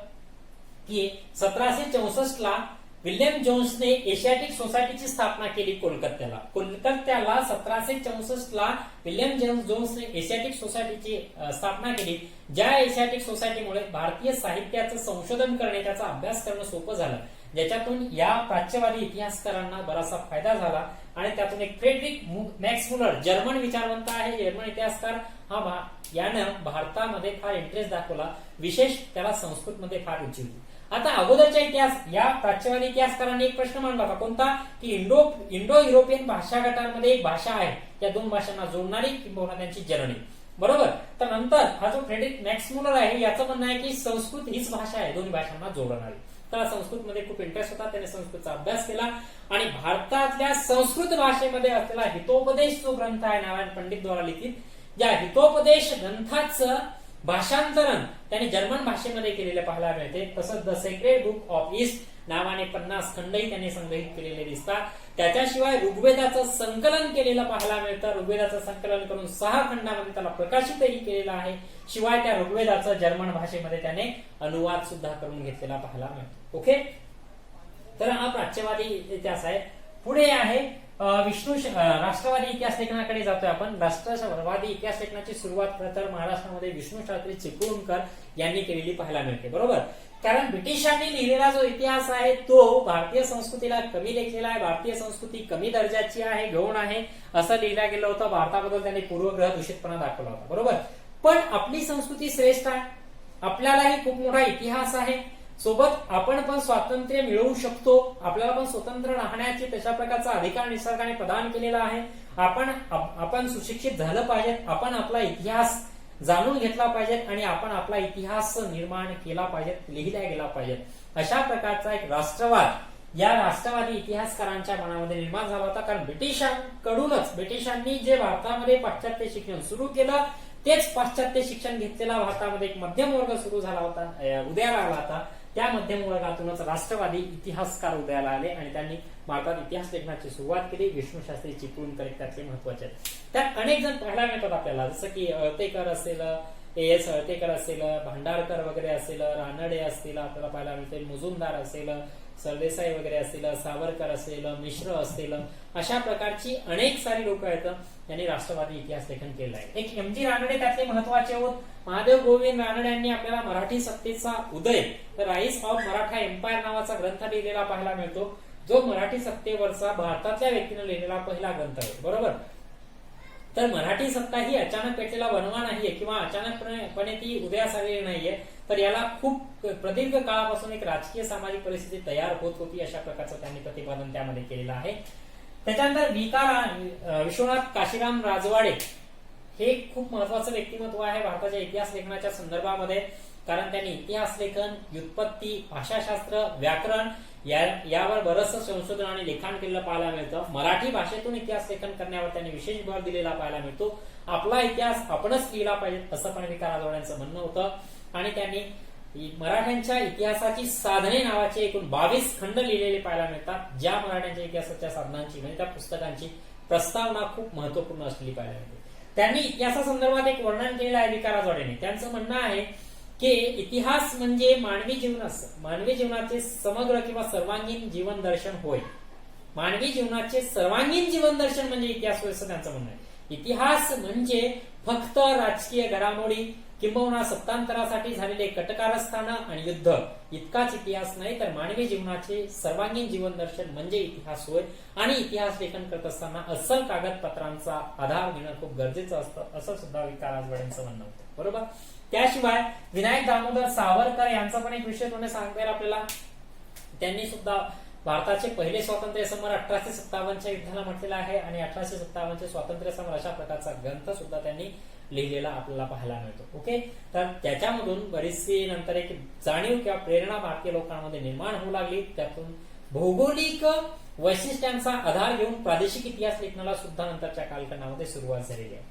की 1764 विल्यम जोन्सने एशियाटिक सोसायटीची स्थापना केली कोलकात्याला. 1764 विल्यम जोन्सने एशियाटिक सोसायटीची स्थापना केली, ज्या एशियाटिक सोसायटीमुळे भारतीय साहित्याचं संशोधन करणे, त्याचा अभ्यास करणं सोपं झालं, ज्याच्यातून या प्राच्यवादी इतिहासकारांना बराचसा फायदा झाला. आणि त्यातून एक फ्रेडरिक मॅक्स मुलर, जर्मन विचारवंत आहे, जर्मन इतिहासकार, यानं भारतामध्ये फार इंटरेस्ट दाखवला, विशेष त्याला संस्कृतमध्ये फार रुची होती. आता अगोदरच्या इतिहास या प्राच्यवादी इतिहासकारांनी एक प्रश्न मांडला होता, कोणता, की इंडो युरोपियन भाषा गटांमध्ये एक भाषा आहे, त्या दोन भाषांना जोडणारी किंवा त्यांची जननी, बरोबर. तर नंतर हा जो फ्रेडरिक मॅक्स मुलर आहे याचं म्हणणं आहे की संस्कृत हीच भाषा आहे दोन्ही भाषांना जोडणारी. त्याला संस्कृतमध्ये खूप इंटरेस्ट होता, त्याने संस्कृतचा अभ्यास केला आणि भारतातल्या संस्कृत भाषेमध्ये असलेला हितोपदेश जो ग्रंथ आहे नारायण पंडित द्वारा लिखित, या हितोपदेश ग्रंथाचं भाषांतरण त्याने जर्मन भाषेमध्ये केलेले पाहायला मिळते. तसंच the sacred book of east नावाने 50 खंडही त्यांनी संग्रहित केलेले दिसतात. त्याच्याशिवाय ऋग्वेदाचं संकलन केलेलं पाहायला मिळतं, ऋग्वेदाचं संकलन करून 6 खंडामध्ये त्याला प्रकाशितही केलेलं आहे. शिवाय त्या ऋग्वेदाचं जर्मन भाषेमध्ये त्याने अनुवाद सुद्धा करून घेतलेला पाहायला मिळतो. ओके, तर हा प्राच्यवादी इतिहास आहे. पुढे आहे राष्ट्रवादी इतिहास लेखनाकडे जातोय आपण. राष्ट्रवादी इतिहास लेखनाची सुरुवात तर महाराष्ट्रामध्ये विष्णू शास्त्री चिपळूणकर यांनी केलेली पाहायला मिळते, बरोबर. कारण ब्रिटिशांनी लिहिलेला जो इतिहास आहे तो भारतीय संस्कृतीला कमी लेखलेला आहे, भारतीय संस्कृती कमी दर्जाची आहे, गौण आहे असं लिहिलं गेलं होतं. भारताबद्दल त्यांनी पूर्वग्रह दूषितपणा दाखवला होता, बरोबर. पण आपली संस्कृती श्रेष्ठ आहे, आपल्यालाही खूप मोठा इतिहास आहे, सोबत आपण पण स्वातंत्र्य मिळवू शकतो, आपल्याला पण स्वतंत्र राहण्याची तशा प्रकारचा अधिकार निसर्गाने प्रदान केलेला आहे. आपण सुशिक्षित झालं पाहिजे, आपण आपला इतिहास जाणून घेतला पाहिजे आणि आपण आपला इतिहास निर्माण केला पाहिजे, लिहिला गेला पाहिजे. अशा प्रकारचा एक राष्ट्रवाद या राष्ट्रवादी इतिहासकारांच्या मनामध्ये निर्माण झाला होता. कारण ब्रिटिशांनी जे भारतामध्ये पाश्चात्य शिक्षण सुरू केलं तेच पाश्चात्य शिक्षण घेतलेला भारतामध्ये एक मध्यम वर्ग सुरू झाला होता, उदयाला आला होता. त्या मध्यम वर्गातूनच राष्ट्रवादी इतिहासकार उदयाला आले आणि त्यांनी भारतात इतिहास लेखनाची सुरुवात केली. विष्णूशास्त्री चिपळूणकर त्यातले महत्वाचे आहेत. त्यात अनेक जण पाहायला मिळतात आपल्याला, जसं की अळतेकर असेल, A.S. अळतेकर असेल, भांडारकर वगैरे असेल, रानडे असतील, आपल्याला पाहायला मिळते मुजुमदार असेल, सरदेसाई वगैरे असतील, सावरकर असेल, मिश्र असतील, अशा प्रकारची अनेक सारी लोक आहेत यांनी राष्ट्रवादी इतिहास लेखन केलं आहे. एक M.G. रानडे त्यातले महत्वाचे होत. महादेव गोविंद रानडे यांनी आपल्याला मराठी सत्तेचा उदय, the rise of Maratha empire नावाचा ग्रंथ लिहिलेला पाहायला मिळतो, जो मराठी सत्तेवरचा भारतातल्या व्यक्तीने लिहिलेला पहिला ग्रंथ आहे. बरोबर. तर मराठी सत्ता ही अचानक पेटलेला बनवा नाहीये किंवा अचानकपणे ती उदयास आलेली नाहीये, तर याला खूप प्रदीर्घ काळापासून एक राजकीय सामाजिक परिस्थिती तयार होत होती, अशा प्रकारचं त्यांनी प्रतिपादन त्यामध्ये केलेलं आहे. त्याच्यानंतर विश्वनाथ काशीराम राजवाडे हे खूप महत्वाचं व्यक्तिमत्व आहे भारताच्या इतिहास लेखनाच्या संदर्भामध्ये. कारण त्यांनी इतिहास लेखन, व्युत्पत्ती, भाषाशास्त्र, व्याकरण यावर बरंचसं संशोधन आणि लिखाण केलेलं पाहायला मिळतं. मराठी भाषेतून इतिहास लेखन करण्यावर त्यांनी विशेष भर दिलेला पाहायला मिळतो. आपला इतिहास आपणच लिहिला पाहिजे असं पण वि. राजवाड्यांचं म्हणणं होतं. आणि त्यांनी मराठ्यांच्या इतिहासाची साधने नावाचे एकूण 22 खंड लिहिलेले पाहायला मिळतात, ज्या मराठ्यांच्या इतिहासाच्या साधनांची म्हणजे त्या पुस्तकांची प्रस्तावना खूप महत्वपूर्ण असलेली पाहायला मिळते. त्यांनी इतिहासासंदर्भात एक वर्णन केलेलं आहे वि. राजवाडेने. त्यांचं म्हणणं आहे की इतिहास म्हणजे मानवी जीवनाचे समग्र किंवा सर्वांगीण जीवन दर्शन होय. मानवी जीवनाचे सर्वांगीण जीवन दर्शन म्हणजे इतिहास होय असं त्यांचं म्हणणं आहे. इतिहास म्हणजे फक्त राजकीय घडामोडी किंबहुना सत्तांतरासाठी झालेले कटकारस्थान आणि युद्ध इतकाच इतिहास नाही, तर मानवी जीवनाचे सर्वांगीण जीवन दर्शन म्हणजे इतिहास होय. आणि इतिहास लेखन करत असताना अस्सल कागदपत्रांचा आधार घेणं खूप गरजेचं असतं असं सुद्धा वि. राजवाड्यांचं म्हणणं होतं. बरोबर. त्याशिवाय विनायक दामोदर सावरकर यांचा पण एक विषय तुम्ही सांगता येईल आपल्याला. त्यांनी सुद्धा भारताचे पहिले स्वातंत्र्य समर 1857च्या युद्धाला म्हटलेला आहे आणि 1857चे स्वातंत्र्य समर अशा प्रकारचा ग्रंथ सुद्धा त्यांनी लिहिलेला आपल्याला पाहायला मिळतो. ओके. तर त्याच्यामधून बरीचशी नंतर एक जाणीव किंवा प्रेरणा भारतीय लोकांमध्ये निर्माण होऊ लागली. त्यातून भौगोलिक वैशिष्ट्यांचा आधार घेऊन प्रादेशिक इतिहास लेखनाला सुद्धा नंतरच्या कालखंडामध्ये सुरुवात झालेली आहे.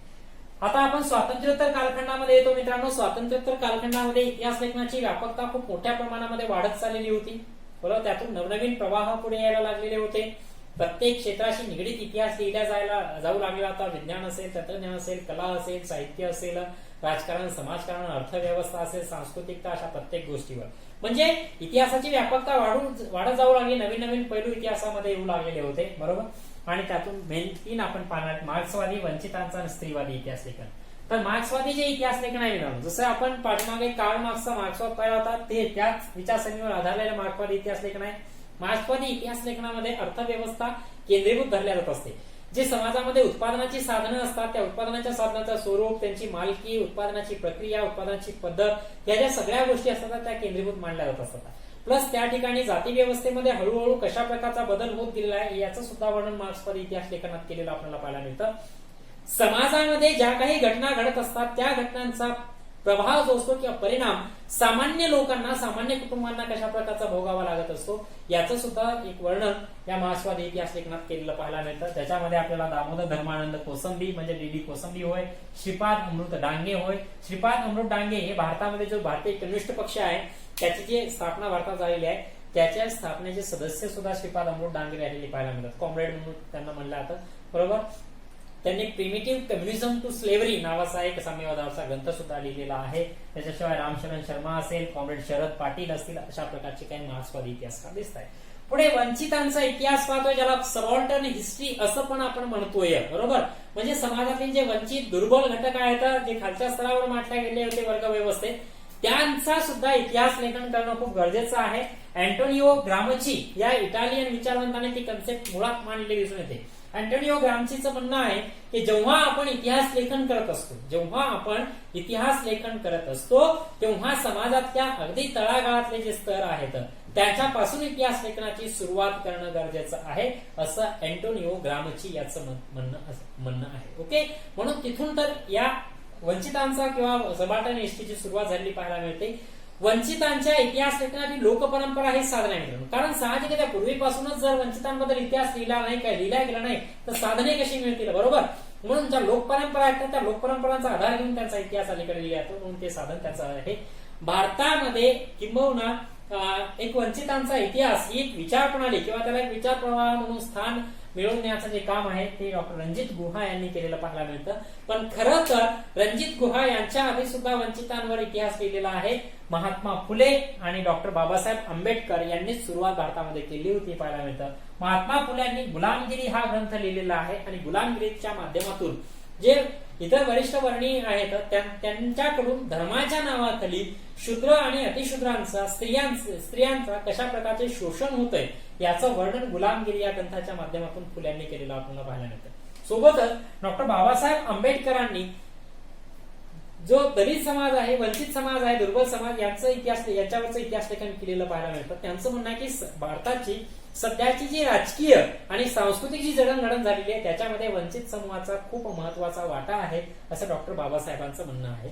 आता आपण स्वातंत्र्योत्तर कालखंडामध्ये येतो मित्रांनो. स्वातंत्र्योत्तर कालखंडामध्ये इतिहास लेखनाची व्यापकता खूप मोठ्या प्रमाणामध्ये वाढत चाललेली होती. बरोबर. त्यातून नवनवीन प्रवाह पुढे यायला लागलेले होते. प्रत्येक क्षेत्राशी निगडीत इतिहास लिहिला जाऊ लागला होता. विज्ञान असेल, तंत्रज्ञान असेल, कला असेल, साहित्य असेल, राजकारण, समाजकारण, अर्थव्यवस्था असेल, सांस्कृतिकता, अशा प्रत्येक गोष्टीवर म्हणजे इतिहासाची व्यापकता वाढत जाऊ लागली. नवीन नवीन पैलू इतिहासामध्ये येऊ लागलेले होते. बरोबर. आणि त्यातून मेन 3 आपण पाहणार, मार्क्सवादी, वंचितांचा आणि स्त्रीवादी इतिहास लेखन. तर मार्क्सवादी जे इतिहास लेखन आहे मित्रांनो, जसं आपण पाठीमागे कार्ल मार्क्सचा मार्क्सवाद पाहिला होता, ते त्याच विचारसरणीवर आधारलेला मार्क्सवादी इतिहास लेखन आहे. मार्क्सवादी इतिहास लेखनामध्ये अर्थव्यवस्था केंद्रीभूत धरल्या जात असते. जे समाजामध्ये उत्पादनाची साधनं असतात, त्या उत्पादनाच्या साधनाचं स्वरूप, त्यांची मालकी, उत्पादनाची प्रक्रिया, उत्पादनाची पद्धत, या ज्या सगळ्या गोष्टी असतात त्या केंद्रीभूत मांडल्या जात असतात. प्लस त्या ठिकाणी जाती व्यवस्थेमध्ये हळूहळू कशा प्रकारचा बदल होत गेलेला आहे याचं सुद्धा वर्णन मार्क्सवादी इतिहास लेखनात केलेलं आपल्याला पाहायला मिळतं. समाजामध्ये ज्या काही घटना घडत असतात त्या घटनांचा प्रभाव जो असतो किंवा परिणाम सामान्य लोकांना, सामान्य कुटुंबांना कशा प्रकारचा भोगावा लागत असतो याचं सुद्धा एक वर्णन या मार्क्सवादी इतिहास लेखनात केलेलं पाहायला मिळतं. त्याच्यामध्ये आपल्याला दामोदर धर्मानंद कोसंबी म्हणजे डी.डी. कोसंबी होय, श्रीपाद अमृत डांगे होय. श्रीपाद अमृत डांगे हे भारतामध्ये जो भारतीय कम्युनिस्ट पक्ष आहे त्याची जी स्थापना भारतात झालेली आहे त्याच्या स्थापनेचे सदस्य सुद्धा श्रीपाद अमृत डांगे राहिलेले पाहायला मिळतात. कॉम्रेड म्हणून त्यांना म्हणलं जातं. बरोबर. त्यांनी प्रिमिटिव्ह कम्युनिझम टू स्लेव्हरी नावाचा एक साम्यवादाचा ग्रंथ सुद्धा लिहिलेला आहे. त्याच्याशिवाय रामशरण शर्मा असेल, कॉम्रेड शरद पाटील असतील, अशा प्रकारचे काही मार्क्सवादी इतिहासकार दिसत आहेत. पुढे वंचितांचा इतिहास पाहतोय, ज्याला सबऑल्टर्न हिस्ट्री असं पण आपण म्हणतोय. बरोबर. म्हणजे समाजातील जे वंचित दुर्बल घटक आहेत, जे खालच्या स्तरावर मांडले गेले होते वर्ग व्यवस्थेत, त्यांचा सुद्धा इतिहास लेखन करणं खूप गरजेचं आहे. अँटोनिओ ग्रामची या इटालियन विचारवंताने ती कन्सेप्ट मुळात मांडली दिसून येते. अँटोनिओ ग्रामचीचं म्हणणं आहे की जेव्हा आपण इतिहास लेखन करत असतो तेव्हा समाजातल्या अगदी तळागाळातले जे स्तर आहेत त्याच्यापासून इतिहास लेखनाची सुरुवात करणं गरजेचं आहे असं अँटोनिओ ग्रामची याचं म्हणणं आहे. ओके. म्हणून तिथून तर या वंचितांचा किंवा सबाल्टर्न एसटीची सुरुवात झालेली पाहायला मिळते. वंचितांच्या इतिहास लेखनाची लोकपरंपरा हे साधन आहे मित्रांनो. कारण साहजिक त्या पूर्वीपासूनच जर वंचितांबद्दल इतिहास लिहिला गेला नाही तर साधने कशी मिळतील, बरोबर. म्हणून ज्या लोकपरंपरा आहेत त्या लोकपरंपरांचा आधार घेऊन त्यांचा इतिहास अलीकडे लिहिला जातो, म्हणून ते साधन त्याचं आहे. भारतामध्ये किंबहुना एक वंचितांचा इतिहास ही एक विचार प्रणाली किंवा त्याला एक विचार प्रवाह म्हणून स्थान मिळवण्याचं जे काम आहे ते डॉक्टर रणजित गुहा यांनी केलेलं पाहायला मिळतं. पण खरं तर रणजित गुहा यांच्या आधी सुद्धा वंचितांवर इतिहास लिहिलेला आहे. महात्मा फुले आणि डॉक्टर बाबासाहेब आंबेडकर यांनी सुरुवात भारतामध्ये केली होती पाहायला मिळतं. महात्मा फुले यांनी गुलामगिरी हा ग्रंथ लिहिलेला आहे आणि गुलामगिरीच्या माध्यमातून जे इतर वरिष्ठ वर्णी आहेत त्यांच्याकडून धर्माच्या नावाखाली शूद्र आणि अतिशूद्रांचा स्त्रियांचा कशा प्रकारचे शोषण होतंय याचं वर्णन गुलामगिरी या ग्रंथाच्या माध्यमातून फुल्यांनी केलेलं आपल्याला पाहायला मिळतं. सोबतच डॉक्टर बाबासाहेब आंबेडकरांनी जो दलित समाज आहे, वंचित समाज आहे, दुर्बल समाज याच्यावरचं इतिहास लेखन केलेलं पाहायला मिळतं. त्यांचं म्हणणं आहे की भारताची सध्याची जी राजकीय आणि सांस्कृतिक जी जडणघडण झालेली आहे त्याच्यामध्ये वंचित समूहाचा खूप महत्वाचा वाटा आहे असं डॉक्टर बाबासाहेबांचं म्हणणं आहे.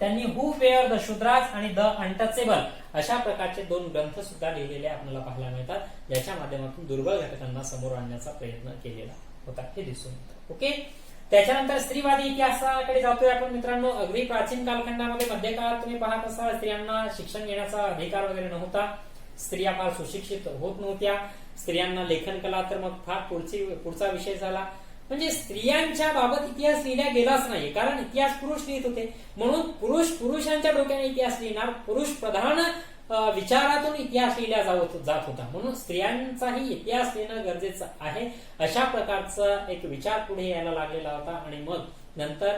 त्यांनी हू वेअर द शूद्राज आणि द अनटचेबल अशा प्रकारचे 2 ग्रंथ सुद्धा लिहिलेले आपल्याला पाहायला मिळतात, ज्याच्या माध्यमातून दुर्बल घटकांना समोर आणण्याचा प्रयत्न केलेला होता हे दिसून येतं. ओके. त्याच्यानंतर स्त्रीवादी इतिहासाकडे जातोय आपण मित्रांनो. अगदी प्राचीन कालखंडामध्ये मध्यकाळात तुम्ही पाहत असाल स्त्रियांना शिक्षण घेण्याचा अधिकार वगैरे नव्हता. स्त्रिया फार सुशिक्षित होत नव्हत्या. स्त्रियांना लेखन कला तर मग फार पुढचा विषय झाला. म्हणजे स्त्रियांच्या बाबत इतिहास लिहिला गेलाच नाही, कारण इतिहास पुरुष लिहित होते. म्हणून पुरुषांच्या डोक्याने इतिहास लिहिणार, पुरुष प्रधान विचारातून इतिहास लिहिला जात होता. म्हणून स्त्रियांचाही इतिहास लिहिणं गरजेचं आहे अशा प्रकारचा एक विचार पुढे यायला लागलेला होता. आणि मग नंतर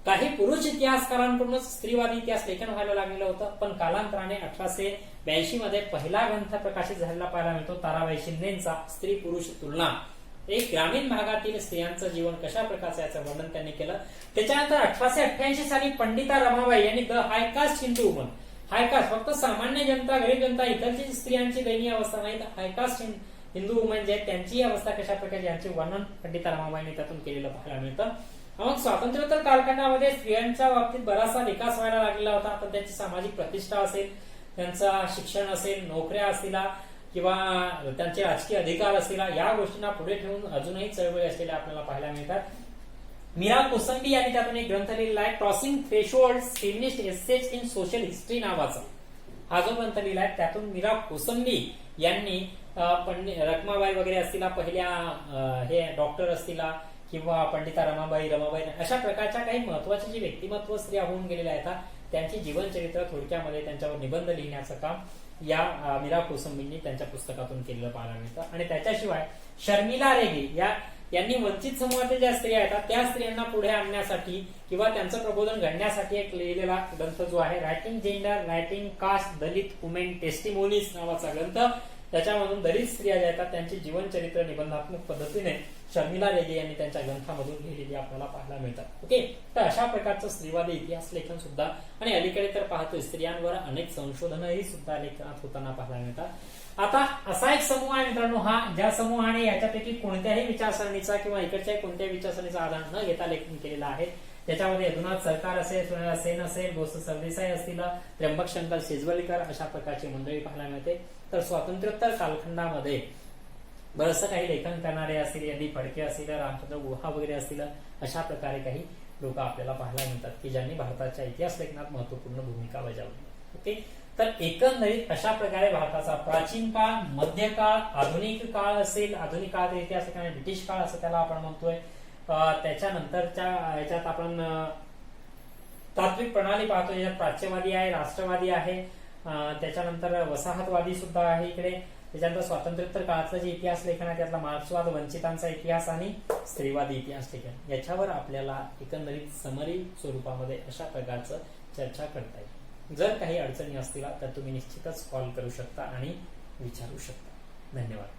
काही पुरुष इतिहासकारांकडूनच स्त्रीवादी इतिहास लेखन व्हायला लागलेलं होतं. पण कालांतराने 1882 मध्ये पहिला ग्रंथ प्रकाशित झालेला पाहायला मिळतो, ताराबाई शिंदेचा स्त्री पुरुष तुलना. एक ग्रामीण भागातील स्त्रियांचं जीवन कशा प्रकारचं याचं वर्णन त्यांनी केलं. त्याच्यानंतर 1888 साली पंडिता रमाबाई यांनी द हायकास्ट हिंदू वुमन, हायकास्ट फक्त सामान्य जनता, गरीब जनता, इतरची स्त्रियांची दयनीय अवस्था नाही, हायकास्ट हिंदू वुमन जे त्यांची अवस्था कशा प्रकारची यांचे वर्णन पंडिता रमाबाईंनी त्यातून केलेलं पाहायला मिळतं. मग स्वातंत्र्योत्तर कालखंडामध्ये स्त्रियांच्या बाबतीत बराचसा विकास व्हायला लागलेला होता. पण त्यांची सामाजिक प्रतिष्ठा असेल, त्यांचं शिक्षण असेल, नोकऱ्या असतील किंवा त्यांचे राजकीय अधिकार असतील, या गोष्टींना पुढे ठेवून अजूनही चळवळी असलेल्या आपल्याला पाहायला मिळतात. मीरा कोसंबी यांनी त्यातून एक ग्रंथ लिहिला आहे, crossing threshold feminist ages in social history नावाचा. हा जो ग्रंथ लिहिला आहे त्यातून मीरा कोसंबी यांनी रखमाबाई वगैरे असतील, पहिल्या हे डॉक्टर असतील किंवा पंडिता रमाबाई अशा प्रकारच्या काही महत्वाचे जे व्यक्तिमत्व स्त्रिया होऊन गेलेल्या आहेत त्यांची जीवनचरित्र थोडक्यामध्ये त्यांच्यावर निबंध लिहिण्याचं काम या मीरा कोसंबींनी त्यांच्या पुस्तकातून केलेलं पाहायला मिळतं. आणि त्याच्याशिवाय शर्मिला रेगे यांनी वंचित समाजातील ज्या स्त्रिया आहेत त्या स्त्रियांना पुढे आणण्यासाठी किंवा त्यांचं प्रबोधन घडण्यासाठी एक लिहिलेला ग्रंथ जो आहे, रायटिंग जेंडर, रायटिंग कास्ट, दलित वुमेन टेस्टिमोनीज नावाचा ग्रंथ. त्याच्यामधून दलित स्त्रिया ज्या आहेत त्यांची जीवनचरित्र निबंधात्मक पद्धतीने शर्मिला रेगे यांनी त्यांच्या ग्रंथामधून लिहिलेली आपल्याला पाहायला मिळतात. ओके. तर अशा प्रकारचं स्त्रीवादी इतिहास लेखन सुद्धा, आणि अलीकडे तर पाहतोय स्त्रियांवर अनेक संशोधनही सुद्धा लेखनात होताना पाहायला मिळतात. आता असा एक समूह आहे मित्रांनो, हा ज्या समूहाने याच्यापैकी कोणत्याही विचारसरणीचा किंवा इकडच्या कोणत्याही विचारसरणीचा आधार न घेता लेखन केलेलं आहे. त्याच्यामध्ये यदुनाथ सरकार असेल, सुनीता सेन असेल, बोस सरदेसाई असतील, त्र्यंबक शंकर शेजवळकर अशा प्रकारची मंडळी पाहायला मिळते. तर स्वातंत्र्योत्तर कालखंडामध्ये बरंचसं काही लेखन करणारे असतील, यदी फडके असतील, रामचंद्र गुहा वगैरे असतील, अशा प्रकारे काही लोक आपल्याला पाहायला मिळतात की ज्यांनी भारताच्या इतिहास लेखनात महत्वपूर्ण भूमिका बजावली. ओके. तर एकंदरीत अशा प्रकारे भारताचा प्राचीन काळ, मध्यकाळ, आधुनिक काळ असेल, आधुनिक काळाचा इतिहास लेखन ब्रिटिश काळ असं त्याला आपण म्हणतोय. त्याच्यानंतरच्या याच्यात आपण तात्विक प्रणाली पाहतो, याच्यात प्राच्यवादी आहे, राष्ट्रवादी आहे, त्याच्यानंतर वसाहतवादी सुद्धा आहे इकडे. त्याच्यानंतर स्वातंत्र्योत्तर काळातलं जे इतिहास लेखन आहे त्यातला मार्क्सवाद, वंचितांचा इतिहास आणि स्त्रीवादी इतिहास लेखन, याच्यावर आपल्याला एकंदरीत समरी स्वरूपामध्ये अशा प्रकारचं चर्चा करता येईल. जर काही अडचणी असतील तर तुम्ही निश्चितच कॉल करू शकता आणि विचारू शकता. धन्यवाद.